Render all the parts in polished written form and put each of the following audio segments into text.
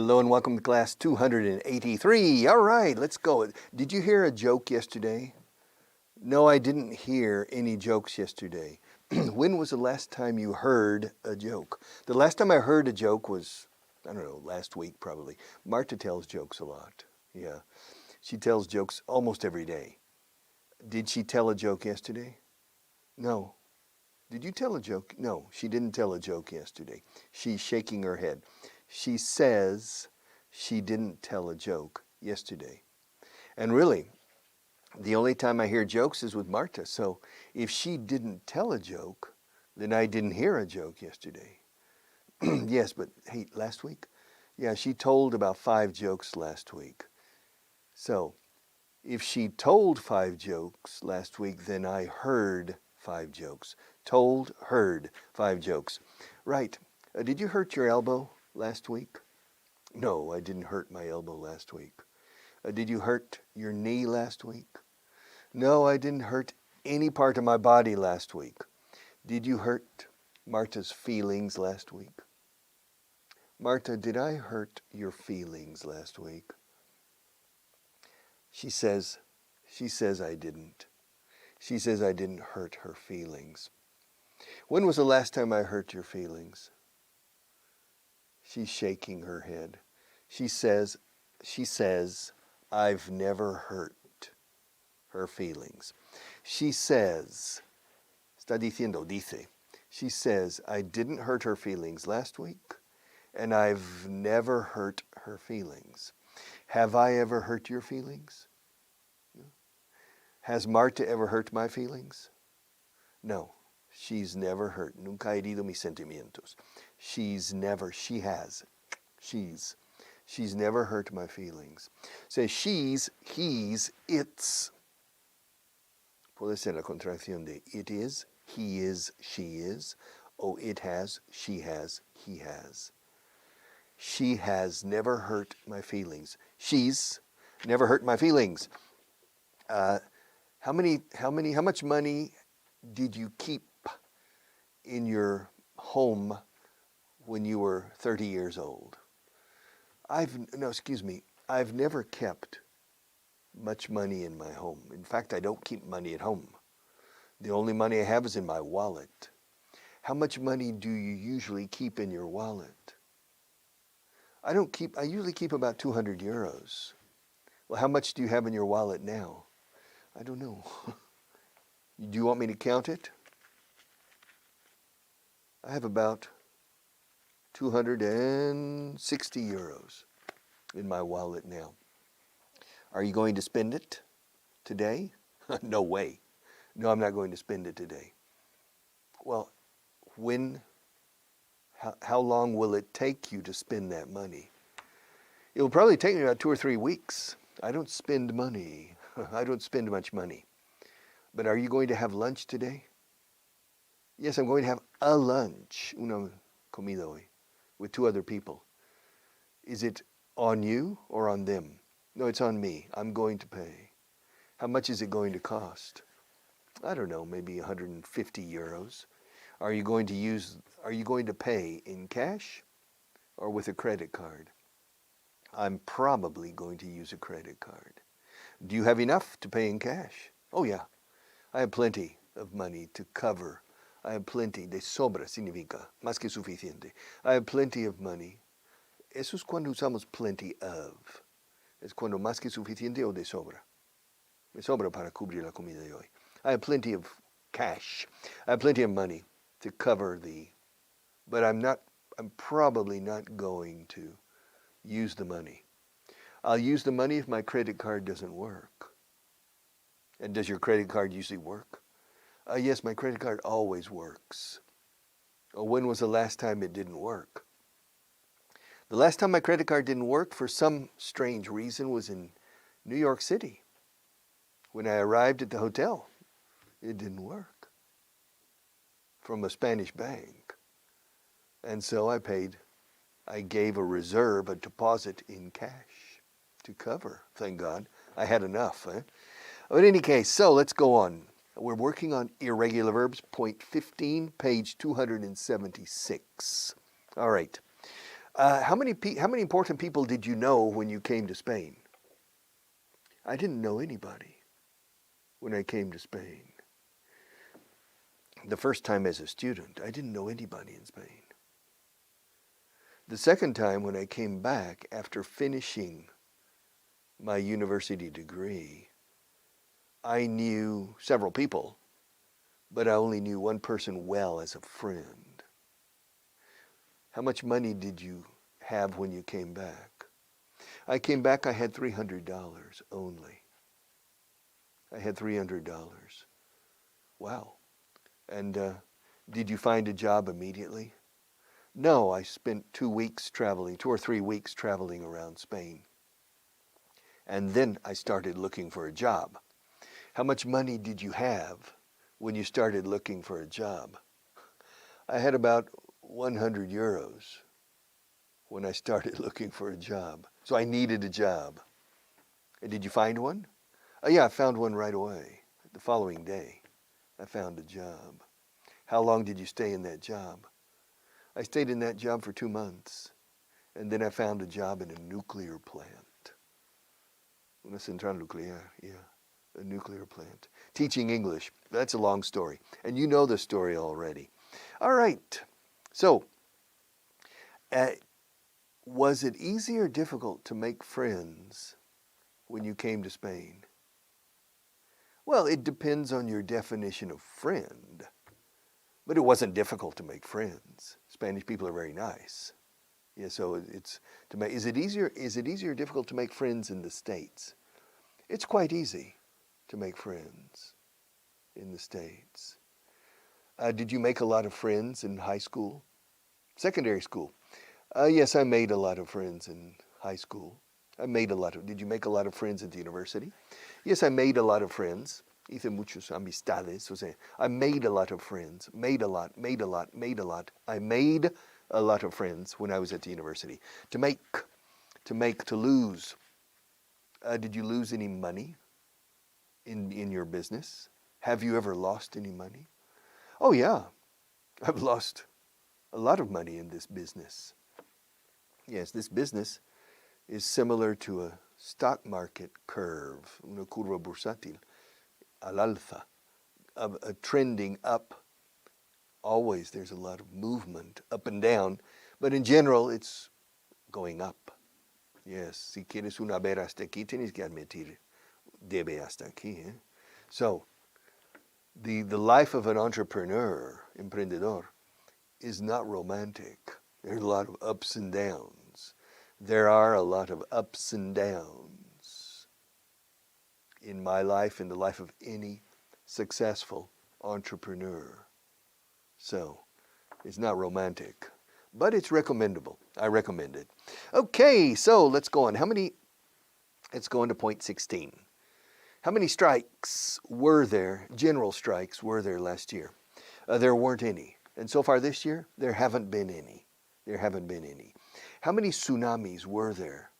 Hello and welcome to class 283. All right, let's go. Did you hear a joke yesterday? No, I didn't hear any jokes yesterday. When was the last time you heard a joke? The last time I heard a joke was, I don't know, last week probably. Marta tells jokes a lot. Yeah, she tells jokes almost every day. Did she tell a joke yesterday? No. Did you tell a joke? No, she didn't tell a joke yesterday. She's shaking her head. She says she didn't tell a joke yesterday. And really, the only time I hear jokes is with Marta. So if she didn't tell a joke, then I didn't hear a joke yesterday. Yes, but hey, last week? Yeah, she told about 5 jokes last week. So if she told 5 jokes last week, then I heard 5 jokes. Told, heard 5 jokes. Right. Did you hurt your elbow last week? No, I didn't hurt my elbow last week. Did you hurt your knee last week? No, I didn't hurt any part of my body last week. Did you hurt Marta's feelings last week? Marta, did I hurt your feelings last week? She says I didn't. She says I didn't hurt her feelings. When was the last time I hurt your feelings? She's shaking her head. She says, I've never hurt her feelings. She says, está diciendo, dice. She says, I didn't hurt her feelings last week, and I've never hurt her feelings. Have I ever hurt your feelings? No. Has Marta ever hurt my feelings? No. She's never hurt. Nunca ha herido mis sentimientos. She's never hurt my feelings. Say she's, he's, it's. Puede ser la contracción de it is, he is, she is, o it has, she has, he has. She has never hurt my feelings. She's never hurt my feelings. How much money did you keep in your home when you were 30 years old? I've never kept much money in my home. In fact, I don't keep money at home. The only money I have is in my wallet. How much money do you usually keep in your wallet? I usually keep about 200 euros. Well, how much do you have in your wallet now? I don't know. Do you want me to count it? I have about 260 euros in my wallet now. Are you going to spend it today? No way. No, I'm not going to spend it today. Well, how long will it take you to spend that money? It will probably take me about 2 or 3 weeks. I don't spend money. I don't spend much money. But are you going to have lunch today? Yes, I'm going to have a lunch, una comida hoy, with 2 other people. Is it on you or on them? No, it's on me. I'm going to pay. How much is it going to cost? I don't know, maybe 150 euros. Are you going to pay in cash or with a credit card? I'm probably going to use a credit card. Do you have enough to pay in cash? Oh yeah, I have plenty of money to cover. I have plenty. De sobra significa más que suficiente. I have plenty of money. Eso es cuando usamos plenty of. Es cuando más que suficiente o de sobra. Me sobra para cubrir la comida de hoy. I have plenty of cash. I have plenty of money to cover but I'm probably not going to use the money. I'll use the money if my credit card doesn't work. And does your credit card usually work? Yes, my credit card always works. When was the last time it didn't work? The last time my credit card didn't work for some strange reason was in New York City. When I arrived at the hotel, it didn't work from a Spanish bank. And so I gave a reserve, a deposit in cash to cover. Thank God. I had enough. But in any case, so let's go on. We're working on irregular verbs, point 15, page 276. All right. How many important people did you know when you came to Spain? I didn't know anybody when I came to Spain. The first time as a student, I didn't know anybody in Spain. The second time when I came back after finishing my university degree, I knew several people, but I only knew one person well as a friend. How much money did you have when you came back? I came back, I had $300 only. I had $300. Wow. And did you find a job immediately? No, I spent 2 or 3 weeks traveling around Spain. And then I started looking for a job. How much money did you have when you started looking for a job? I had about 100 euros when I started looking for a job. So I needed a job. And did you find one? Yeah, I found one right away. The following day, I found a job. How long did you stay in that job? I stayed in that job for 2 months. And then I found a job in a nuclear plant. Una central nuclear, yeah, a nuclear plant. Teaching English. That's a long story. And you know the story already. All right. So, was it easy or difficult to make friends when you came to Spain? Well, it depends on your definition of friend. But it wasn't difficult to make friends. Spanish people are very nice. Yeah, so it's to make. Is it easier or difficult to make friends in the States? It's quite easy to make friends in the States. Did you make a lot of friends in high school? Secondary school? Yes, I made a lot of friends in high school. Did you make a lot of friends at the university? Yes, I made a lot of friends. Hice muchos amistades. O sea, I made a lot of friends. Made a lot. I made a lot of friends when I was at the university. To lose. Did you lose any money in your business? Have you ever lost any money? Oh yeah, I've lost a lot of money in this business. Yes, this business is similar to a stock market curve, una curva bursátil, al alza, a trending up. Always there's a lot of movement up and down, but in general it's going up. Yes, si quieres una ver hasta aquí, tienes que admitir, debe hasta aquí. So, the life of an entrepreneur, emprendedor, is not romantic. There's a lot of ups and downs. There are a lot of ups and downs in my life, in the life of any successful entrepreneur. So, it's not romantic, but it's recommendable. I recommend it. Okay, so let's go on. Let's go on to point 16. How many strikes were there, general strikes were there last year? There weren't any. And so far this year, there haven't been any. How many tsunamis were there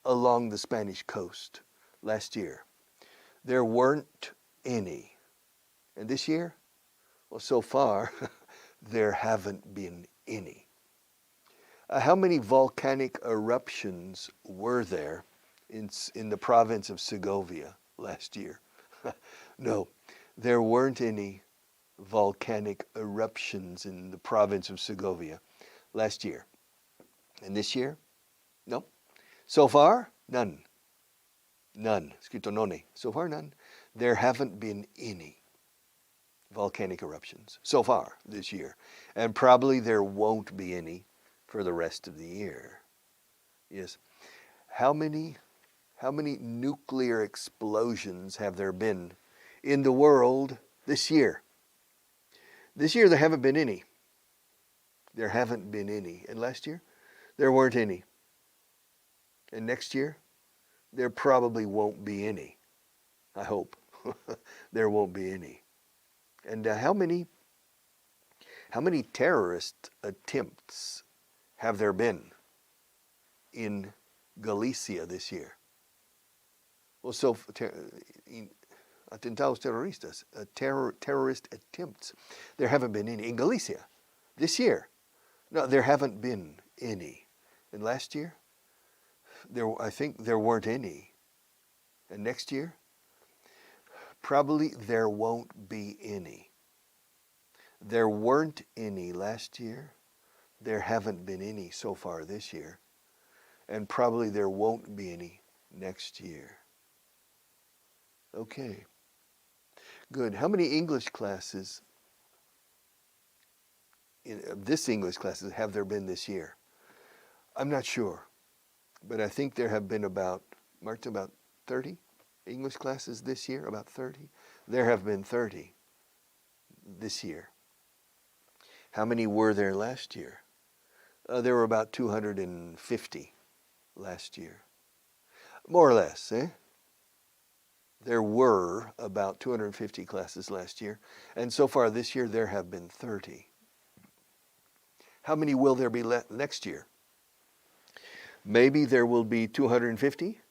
along the Spanish coast last year? There weren't any. And this year? Well, so far, there haven't been any. How many volcanic eruptions were there in the province of Segovia last year? No, there weren't any volcanic eruptions in the province of Segovia last year. And this year? No. So far, none. None. Scritto none. So far, none. There haven't been any volcanic eruptions so far this year. And probably there won't be any for the rest of the year. Yes. How many nuclear explosions have there been in the world this year? This year there haven't been any. There haven't been any. And last year, there weren't any. And next year, there probably won't be any. I hope. There won't be any. And how many terrorist attempts have there been in Galicia this year? Well, so atentados terroristas, terrorist attempts. There haven't been any in Galicia this year. No, there haven't been any. And last year, I think there weren't any. And next year, probably there won't be any. There weren't any last year. There haven't been any so far this year. And probably there won't be any next year. Okay. Good. How many English classes, this English classes, have there been this year? I'm not sure. But I think there have been about 30 English classes this year, about 30. There have been 30 this year. How many were there last year? There were about 250 last year. More or less, eh? There were about 250 classes last year, and so far this year there have been 30. How many will there be next year? Maybe there will be 250,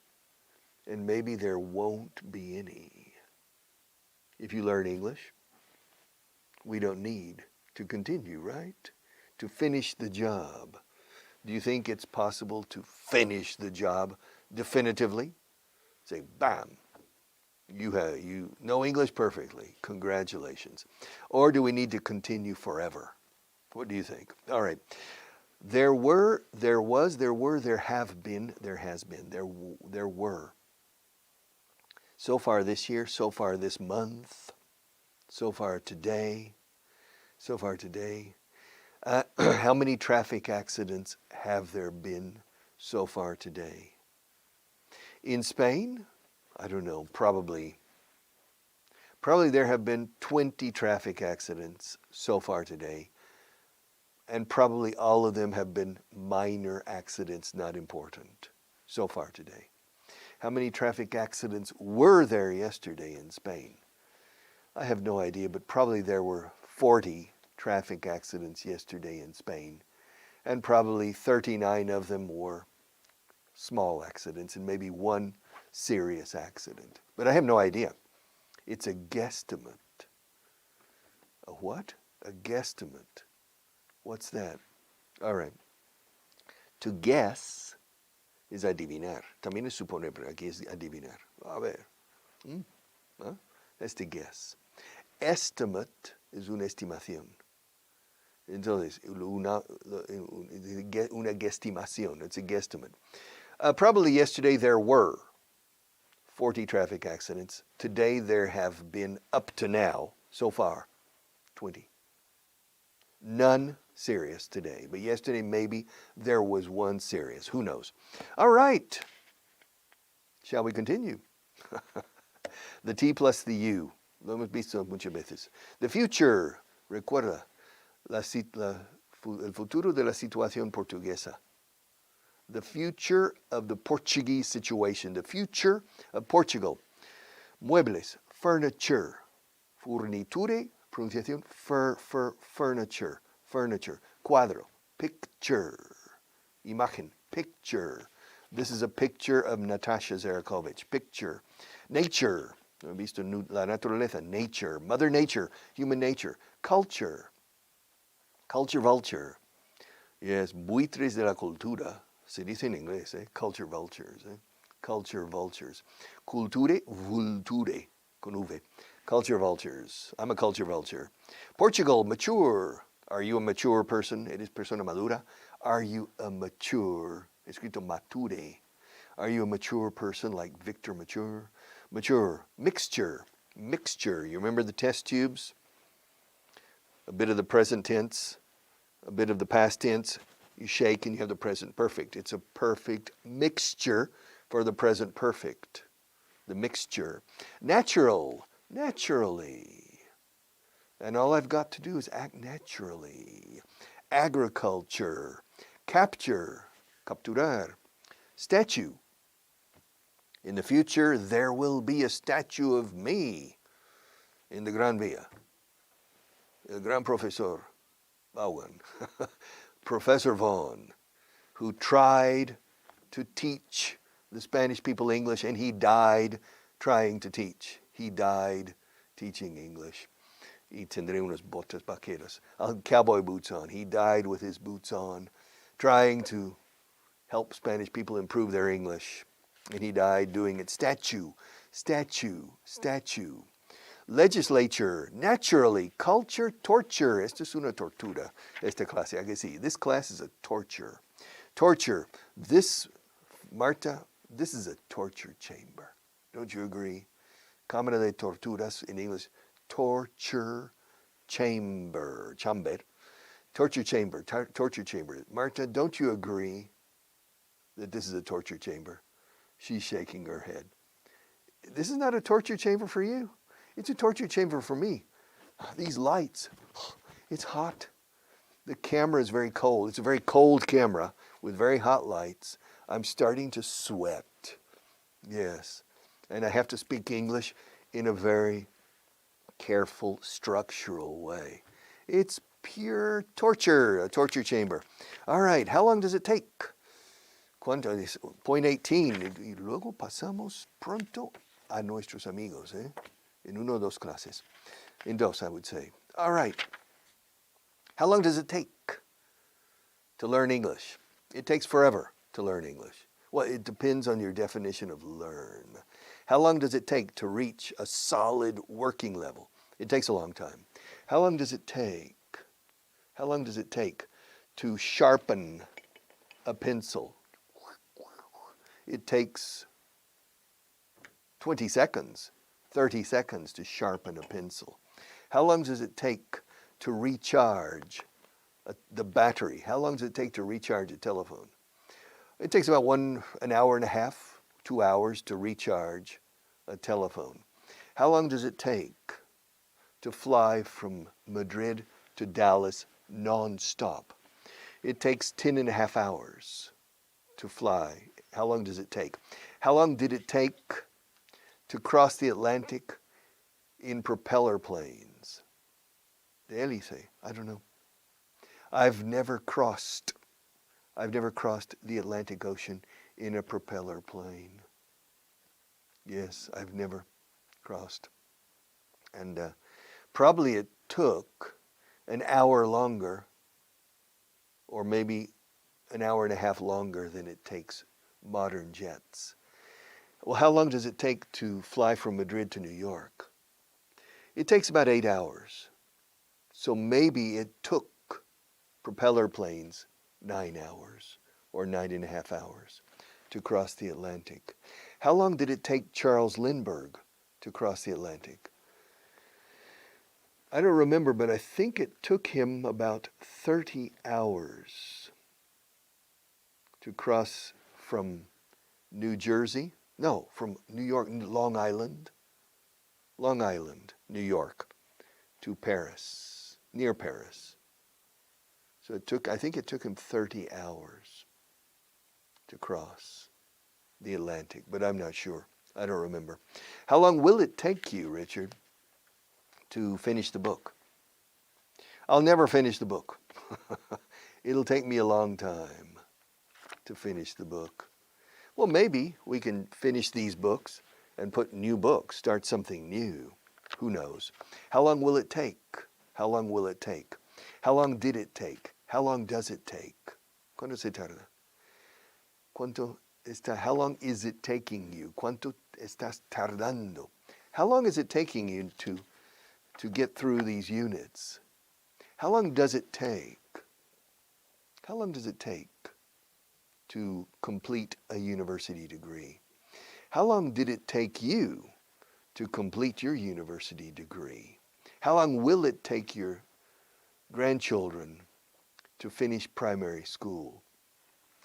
and maybe there won't be any. If you learn English, we don't need to continue, right? To finish the job. Do you think it's possible to finish the job definitively? Say, bam, you know English perfectly. Congratulations. Or do we need to continue forever? What do you think? All right. There were, there was, there were, there have been, there has been, there were. So far this year, so far this month, so far today, so far today. How many traffic accidents have there been so far today? In Spain, I don't know, probably there have been 20 traffic accidents so far today. And probably all of them have been minor accidents, not important, so far today. How many traffic accidents were there yesterday in Spain? I have no idea, but probably there were 40 traffic accidents yesterday in Spain. And probably 39 of them were small accidents and maybe one serious accident. But I have no idea. It's a guesstimate. A what? A guesstimate. What's that? All right. To guess is adivinar. También es suponer, pero aquí es adivinar. A ver. ¿Ah? Es to guess. Estimate es una estimación. Entonces, una guestimación. It's a guesstimate. Probably yesterday there were 40 traffic accidents. Today there have been, up to now, so far, 20. None serious today, but yesterday maybe there was one serious. Who knows? All right. Shall we continue? The T plus the U. Lo hemos visto muchas veces. The future. Recuerda, el futuro de la situación portuguesa. The future of the Portuguese situation. The future of Portugal. Muebles. Furniture. Furniture. Pronunciación, furniture, furniture, cuadro, picture, imagen, picture. This is a picture of Natasha Zarakovich, picture. Nature, he visto la naturaleza, nature, mother nature, human nature. Culture, culture vulture. Yes, buitres de la cultura, se dice en inglés, culture vultures, culture vultures. Culture, vulture, con V. Culture vultures. I'm a culture vulture. Portugal, mature. Are you a mature person? Eres persona madura. Are you a mature? Escrito mature. Are you a mature person like Victor Mature? Mature. Mixture. Mixture. You remember the test tubes? A bit of the present tense, a bit of the past tense. You shake and you have the present perfect. It's a perfect mixture for the present perfect. The mixture. Natural. Naturally. And all I've got to do is act naturally. Agriculture. Capture. Capturar. Statue. In the future, there will be a statue of me in the Gran Via. El gran profesor Vaughan, Professor Vaughan, who tried to teach the Spanish people English, and he died trying to teach. He died teaching English. Y tendré unas botas vaqueras. Cowboy boots on. He died with his boots on, trying to help Spanish people improve their English. And he died doing it. Statue. Legislature, naturally, culture, torture. Esto es una tortura, esta clase. I can see. This class is a torture. Torture. This, Marta, this is a torture chamber. Don't you agree? Cámara de torturas in English. Torture chamber. Chamber. Torture chamber. Torture chamber. Marta, don't you agree that this is a torture chamber? She's shaking her head. This is not a torture chamber for you. It's a torture chamber for me. These lights, it's hot. The camera is very cold. It's a very cold camera with very hot lights. I'm starting to sweat. Yes. And I have to speak English in a very careful, structural way. It's pure torture, a torture chamber. All right, how long does it take? Point 18. Y luego pasamos pronto a nuestros amigos, En uno o dos clases. In dos, I would say. All right. How long does it take to learn English? It takes forever to learn English. Well, it depends on your definition of learn. How long does it take to reach a solid working level? It takes a long time. How long does it take? How long does it take to sharpen a pencil? It takes 20 seconds, 30 seconds to sharpen a pencil. How long does it take to recharge the battery? How long does it take to recharge a telephone? It takes about an hour and a half, 2 hours to recharge a telephone. How long does it take to fly from Madrid to Dallas non-stop? It takes 10 and a half hours to fly. How long does it take? How long did it take to cross the Atlantic in propeller planes? The hélice, I don't know. I've never crossed the Atlantic Ocean in a propeller plane. Yes, I've never crossed. And probably it took an hour longer, or maybe an hour and a half longer than it takes modern jets. Well, how long does it take to fly from Madrid to New York? It takes about 8 hours. So maybe it took propeller planes 9 hours or 9.5 hours to cross the Atlantic. How long did it take Charles Lindbergh to cross the Atlantic? I don't remember, but I think it took him about 30 hours to cross from New Jersey. No, from New York, Long Island, New York, to Paris, near Paris. So I think it took him 30 hours to cross the Atlantic, but I'm not sure. I don't remember. How long will it take you, Richard, to finish the book? I'll never finish the book. It'll take me a long time to finish the book. Well, maybe we can finish these books and put new books, start something new. Who knows? How long will it take? How long will it take? How long did it take? How long does it take? ¿Cuánto se tarda? How long is it taking you? ¿Cuánto estás tardando? How long is it taking you to get through these units? How long does it take? How long does it take to complete a university degree? How long did it take you to complete your university degree? How long will it take your grandchildren to finish primary school?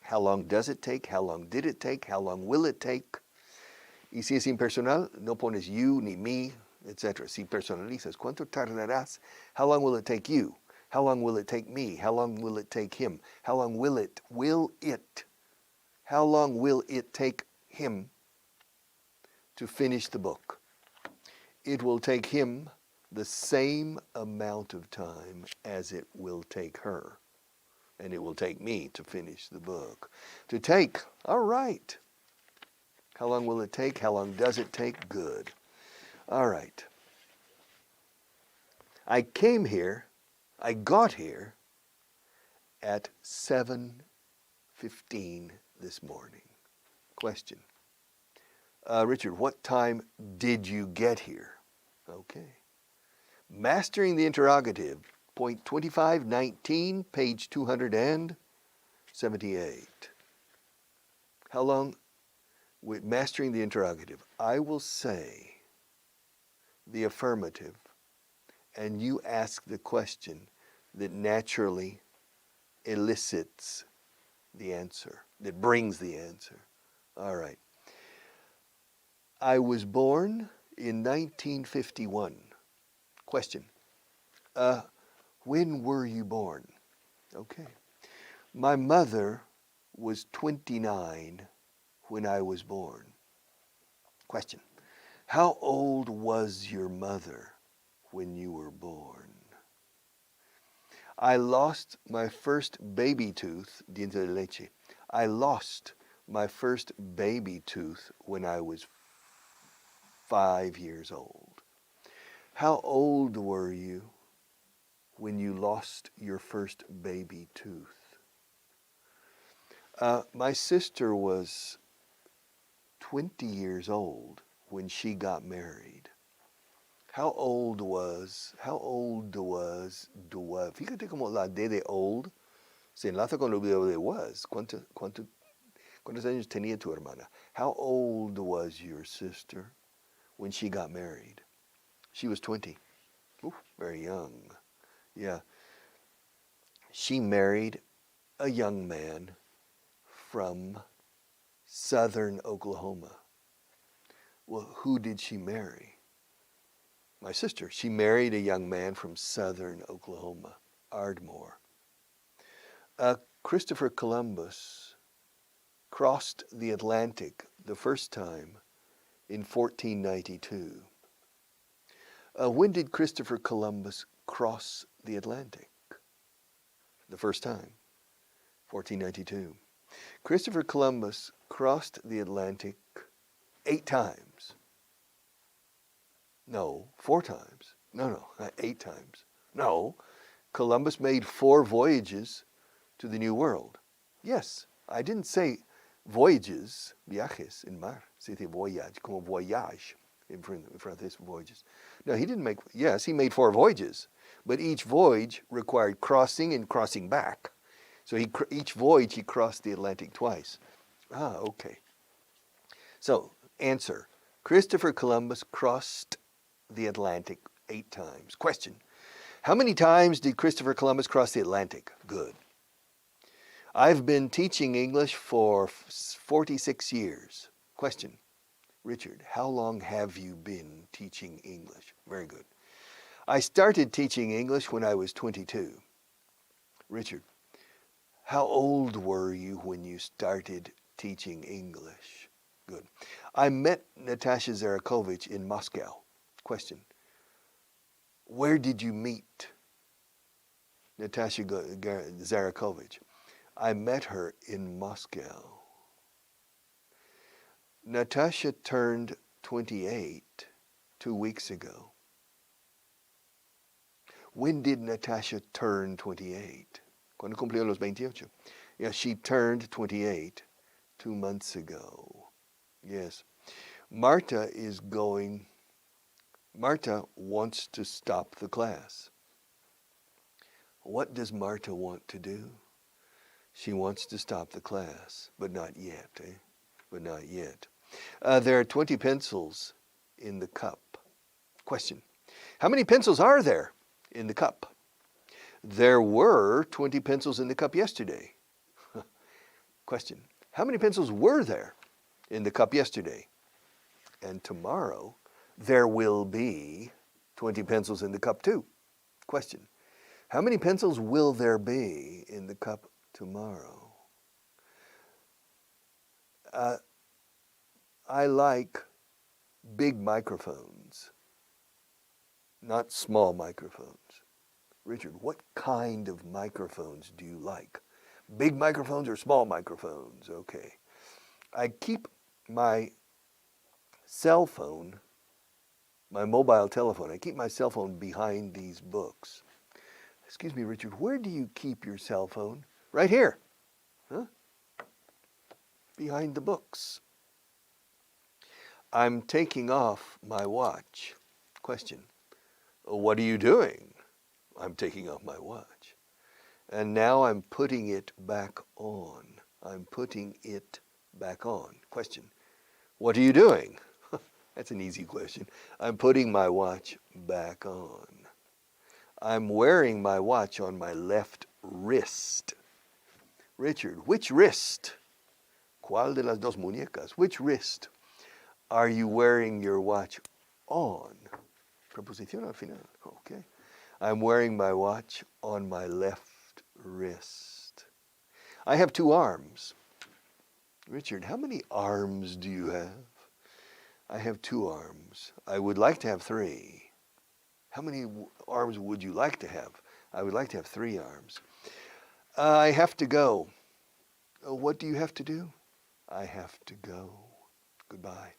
How long does it take? How long did it take? How long will it take? Y si es impersonal, no pones you ni me, etc. Si personalizas, ¿cuánto tardarás? How long will it take you? How long will it take me? How long will it take him? How long will it? How long will it take him to finish the book? It will take him the same amount of time as it will take her. And it will take me to finish the book. To take, all right. How long will it take? How long does it take? Good. All right. I got here at 7:15 this morning? Question. Richard, what time did you get here? Okay. Mastering the interrogative, point 2519, page 278. How long? With mastering the interrogative, I will say the affirmative, and you ask the question that naturally elicits the answer, that brings the answer. All right. I was born in 1951. Question. When were you born? Okay. My mother was 29 when I was born. Question. How old was your mother when you were born? I lost my first baby tooth, diente de leche. I lost my first baby tooth when I was 5 years old. How old were you when you lost your first baby tooth? My sister was 20 years old when she got married. How old was, fíjate como la D de old se enlaza con el video de was. ¿Cuántos años tenía tu hermana? How old was your sister when she got married? She was 20. Ooh, very young. Yeah. She married a young man from southern Oklahoma. Well, who did she marry? My sister. She married a young man from southern Oklahoma, Ardmore. Christopher Columbus crossed the Atlantic the first time in 1492. When did Christopher Columbus cross the Atlantic? The first time, 1492. Christopher Columbus crossed the Atlantic 8 times. No, 4 times. No, 8 times. No, Columbus made 4 voyages to the New World. Yes, I didn't say voyages, viajes en mar. Se dice voyage, como voyage in francés, voyages. No, he didn't make, yes, he made 4 voyages, but each voyage required crossing and crossing back. So each voyage he crossed the Atlantic twice. Okay. So, answer. Christopher Columbus crossed the Atlantic 8 times. Question. How many times did Christopher Columbus cross the Atlantic? Good. I've been teaching English for 46 years. Question. Richard, how long have you been teaching English? Very good. I started teaching English when I was 22. Richard, how old were you when you started teaching English? Good. I met Natasha Zarakovich in Moscow. Question. Where did you meet Natasha Zarakovich? I met her in Moscow. Natasha turned 28 2 weeks ago. When did Natasha turn 28? ¿Cuándo cumplió los 28? Yeah, she turned 28 2 months ago. Yes. Marta wants to stop the class. What does Marta want to do? She wants to stop the class, but not yet, But not yet. There are 20 pencils in the cup. Question. How many pencils are there in the cup? There were 20 pencils in the cup yesterday. Question. How many pencils were there in the cup yesterday? And tomorrow, there will be 20 pencils in the cup too. Question. How many pencils will there be in the cup tomorrow? I like big microphones, not small microphones. Richard, what kind of microphones do you like? Big microphones or small microphones? Okay. I keep my cell phone, my mobile telephone, I keep my cell phone behind these books. Excuse me, Richard, where do you keep your cell phone? Right here. Huh? behind the books. I'm taking off my watch. Question. What are you doing? I'm taking off my watch. And now I'm putting it back on. I'm putting it back on. Question. What are you doing? That's an easy question. I'm putting my watch back on. I'm wearing my watch on my left wrist. Richard, which wrist? ¿Cuál de las dos muñecas? Which wrist are you wearing your watch on? Preposición al final. Okay. I'm wearing my watch on my left wrist. I have 2 arms. Richard, how many arms do you have? I have 2 arms. I would like to have 3. How many arms would you like to have? I would like to have 3 arms. I have to go. What do you have to do? I have to go. Goodbye.